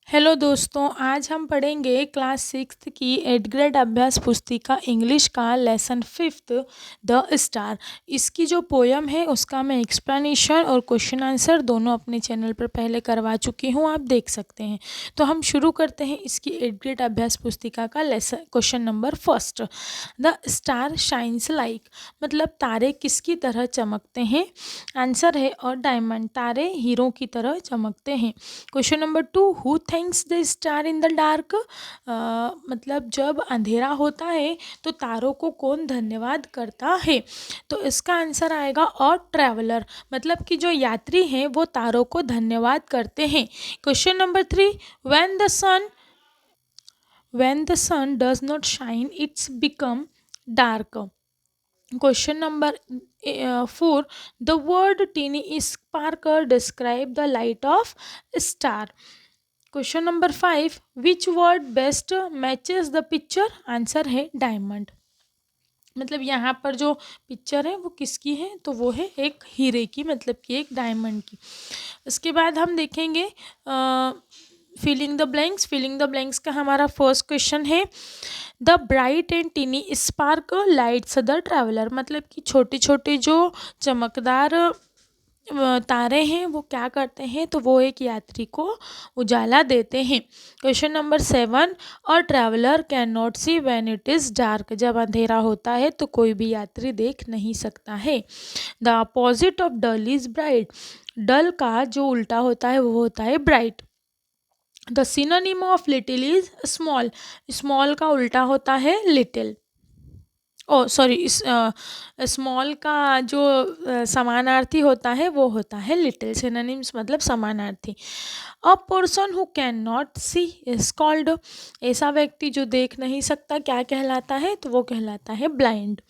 Hello दोस्तों, आज हम पढ़ेंगे क्लास सिक्स्थ की 8th ग्रेड अभ्यास पुस्तिका इंग्लिश का लेसन फिफ्थ द स्टार। इसकी जो पोयम है उसका मैं एक्सप्लेनेशन और क्वेश्चन आंसर दोनों अपने चैनल पर पहले करवा चुकी हूँ, आप देख सकते हैं। तो हम शुरू करते हैं इसकी 8th ग्रेड अभ्यास पुस्तिका का lesson. Question number first, the star shines like, मतलब तारे किसकी तरह चमकते हैं। आंसर है और डायमंड, तारे हीरो की तरह चमकते हैं। Question number 2, who thanks the star in the dark, मतलब जब अंधेरा होता है तो तारों को कौन धन्यवाद करता है। तो इसका आंसर आएगा और ट्रैवलर, मतलब कि जो यात्री हैं वो तारों को धन्यवाद करते हैं। Question number 3, when the sun does not shine it's become dark. Question number 4, the word teeny sparkle describe the light of star. Question number 5, which word best matches the picture? Answer है diamond, मतलब यहाँ पर जो picture है वो किसकी है, तो वो है एक हीरे की, मतलब कि एक डायमंड की। इसके बाद हम देखेंगे फिलिंग द ब्लैंक्स का हमारा फर्स्ट क्वेश्चन है, the bright and tiny spark lights the traveller, मतलब कि छोटे छोटे जो चमकदार तारे हैं वो क्या करते हैं, तो वो एक यात्री को उजाला देते हैं। क्वेश्चन नंबर 7, और traveller can not see when it is dark, जब अंधेरा होता है तो कोई भी यात्री देख नहीं सकता है। The opposite of dull is bright, dull का जो उल्टा होता है वो होता है bright. The synonym of little is small, small का उल्टा होता है लिटिल। ओ सॉरी, स्मॉल का जो समानार्थी होता है वो होता है लिटिल। सिनोनिम्स मतलब समानार्थी। A person who can not see is called, ऐसा व्यक्ति जो देख नहीं सकता क्या कहलाता है, तो वो कहलाता है blind.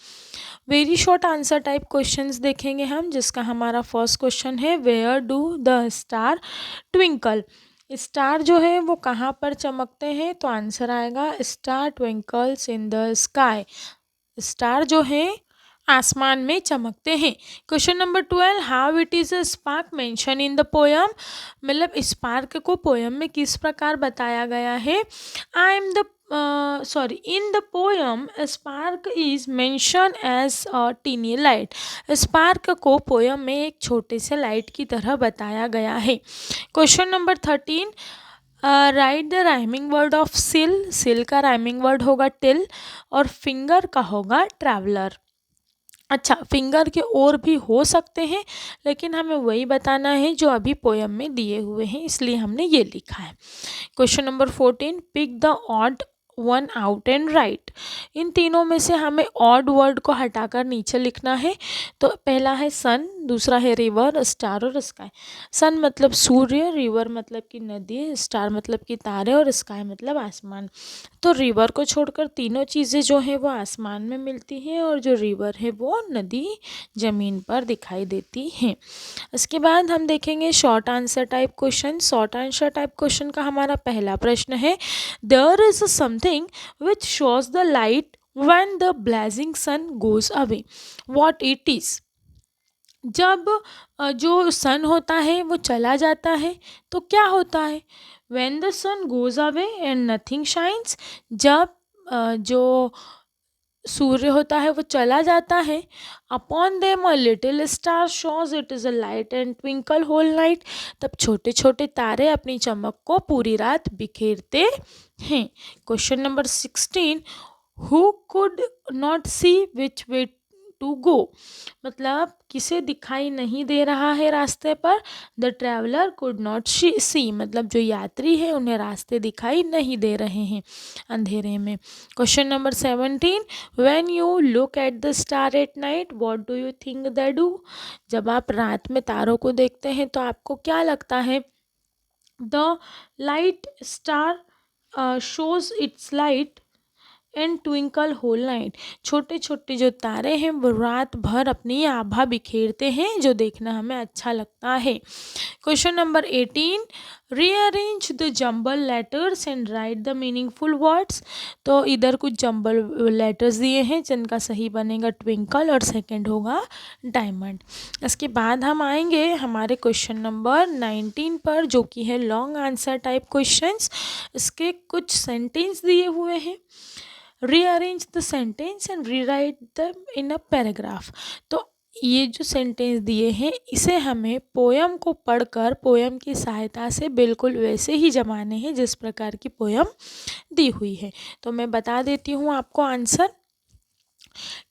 Very short answer type questions देखेंगे हम, जिसका हमारा फर्स्ट क्वेश्चन है, where do the star twinkle, star जो है वो कहाँ पर चमकते हैं, तो आंसर आएगा star twinkles in the sky, star जो है आसमान में चमकते हैं। Question number 12, how it is a spark mention in the poem, मतलब स्पार्क को पोयम में किस प्रकार बताया गया है। I am the in the poem spark is mention as a tiny light, spark को पोयम में एक छोटे से लाइट की तरह बताया गया है। Question number 13, right the rhyming word of सिल, सिल का राइमिंग वर्ड होगा टिल और फिंगर का होगा ट्रैवलर। अच्छा, फिंगर के और भी हो सकते हैं, लेकिन हमें वही बताना है जो अभी पोयम में दिए हुए हैं, इसलिए हमने ये लिखा है। Question number 14, pick the odd one out and write, इन तीनों में से हमें ऑड वर्ड को हटाकर नीचे लिखना है। तो पहला है सन, दूसरा है रिवर, स्टार और स्काई। सन मतलब सूर्य, रिवर मतलब कि नदी, स्टार मतलब कि तारे और स्काई मतलब आसमान। तो रिवर को छोड़कर तीनों चीज़ें जो हैं वो आसमान में मिलती हैं, और जो रिवर है वो नदी ज़मीन पर दिखाई देती हैं। इसके बाद हम देखेंगे short answer type question. Short answer type question का हमारा पहला प्रश्न है, there is something which shows the light when the blazing sun goes away, what it is. जब जो सन होता है वो चला जाता है तो क्या होता है, when the sun goes away and nothing shines, जब जो सूर्य होता है वो चला जाता है, upon them a little star shows it is a light and twinkle whole night, तब छोटे छोटे तारे अपनी चमक को पूरी रात बिखेरते हैं। Question number 16, who could not see which way to go, मतलब किसे दिखाई नहीं दे रहा है रास्ते पर, the traveller could not see, मतलब जो यात्री है उन्हें रास्ते दिखाई नहीं दे रहे हैं अंधेरे में। Question number 17, when you look at the star at night what do you think they do, जब आप रात में तारों को देखते हैं तो आपको क्या लगता है। The light star shows its light and twinkle whole night, छोटे छोटे जो तारे हैं वो रात भर अपनी आभा बिखेरते हैं, जो देखना हमें अच्छा लगता है। Question number 18, rearrange the jumble letters and right the meaningful words. तो इधर कुछ जंबल लेटर्स दिए हैं जिनका सही बनेगा ट्विंकल और सेकंड होगा डायमंड। इसके बाद हम आएंगे हमारे क्वेश्चन नंबर 19 पर, जो कि है लॉन्ग आंसर टाइप क्वेश्चंस। इसके कुछ सेंटेंस दिए हुए हैं। Rearrange the sentence and rewrite the in a paragraph. तो ये जो सेंटेंस दिए हैं इसे हमें पोयम को पढ़कर पोयम की सहायता से बिल्कुल वैसे ही जमाने हैं जिस प्रकार की पोयम दी हुई है। तो मैं बता देती हूँ आपको answer.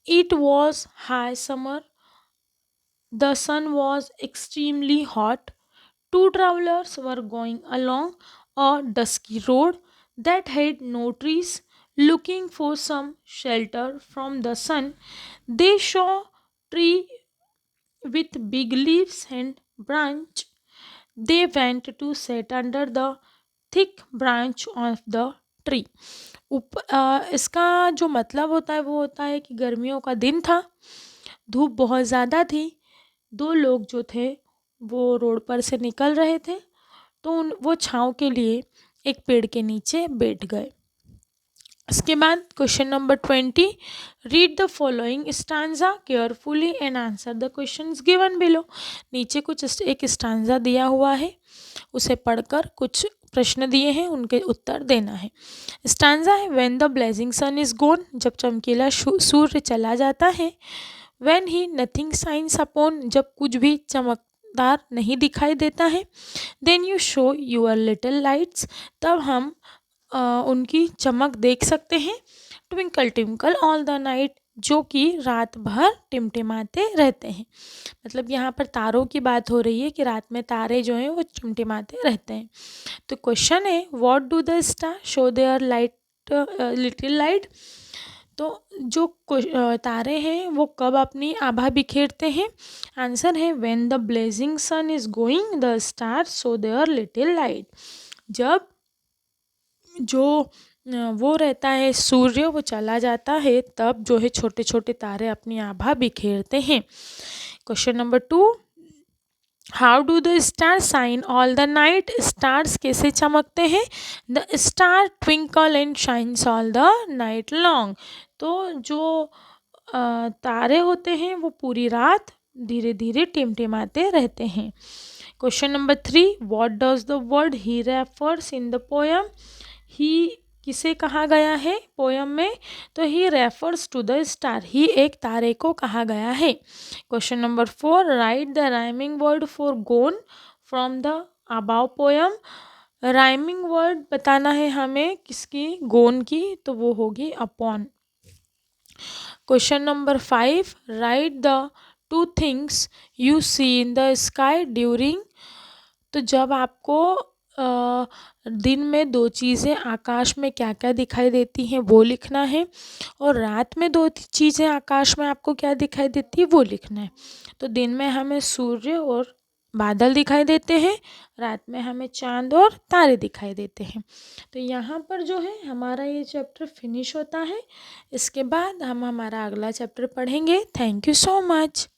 It was high summer, the sun was extremely hot, two travelers were going along a dusky road that had no trees. Looking for some shelter from the sun, they saw tree with big leaves and branch. They went to sit under the thick branch of the tree. इसका जो मतलब होता है वो होता है कि गर्मियों का दिन था, धूप बहुत ज़्यादा थी, दो लोग जो थे वो रोड पर से निकल रहे थे, तो वो छाँव के लिए एक पेड़ के नीचे बैठ गए। इसके बाद question number 20, read the following stanza carefully and answer the questions given below. नीचे कुछ एक स्टांजा दिया हुआ है, उसे पढ़कर कुछ प्रश्न दिए हैं, उनके उत्तर देना है। स्टांजा है when the blazing sun is gone, जब चमकीला सूर्य चला जाता है। When he nothing shines upon, जब कुछ भी चमकदार नहीं दिखाई देता है। Then you show your little lights, तब हम उनकी चमक देख सकते हैं। Twinkle twinkle all the night, जो कि रात भर टिमटिमाते रहते हैं। मतलब यहाँ पर तारों की बात हो रही है कि रात में तारे जो हैं वो टिमटिमाते रहते हैं। तो क्वेश्चन है what do the star show there light little light. तो जो तारे हैं वो कब अपनी आभा बिखेरते हैं। आंसर है when the blazing sun is going the star show their little light. जब जो वो रहता है सूर्य वो चला जाता है, तब जो है छोटे छोटे तारे अपनी आभा बिखेरते हैं। Question number 2, how do the star shine all the night. Stars कैसे चमकते हैं। The star twinkle and shines all the night long. तो जो तारे होते हैं वो पूरी रात धीरे धीरे टिमटिमाते रहते हैं। Question number 3, what does the word he refers in the poem. He किसे कहा गया है पोयम में। तो he refers to the star, he एक तारे को कहा गया है। Question number 4, write the rhyming word for gone from the above poem. Rhyming word बताना है हमें किसकी, गोन की, तो वो होगी upon. Question number 5, write the two things you C in the sky during. तो जब आपको दिन में दो चीज़ें आकाश में क्या क्या दिखाई देती हैं वो लिखना है, और रात में दो चीज़ें आकाश में आपको क्या दिखाई देती है वो लिखना है। तो दिन में हमें सूर्य और बादल दिखाई देते हैं, रात में हमें चांद और तारे दिखाई देते हैं। तो यहाँ पर जो है हमारा ये चैप्टर फिनिश होता है। इसके बाद हम हमारा अगला चैप्टर पढ़ेंगे। Thank you so much.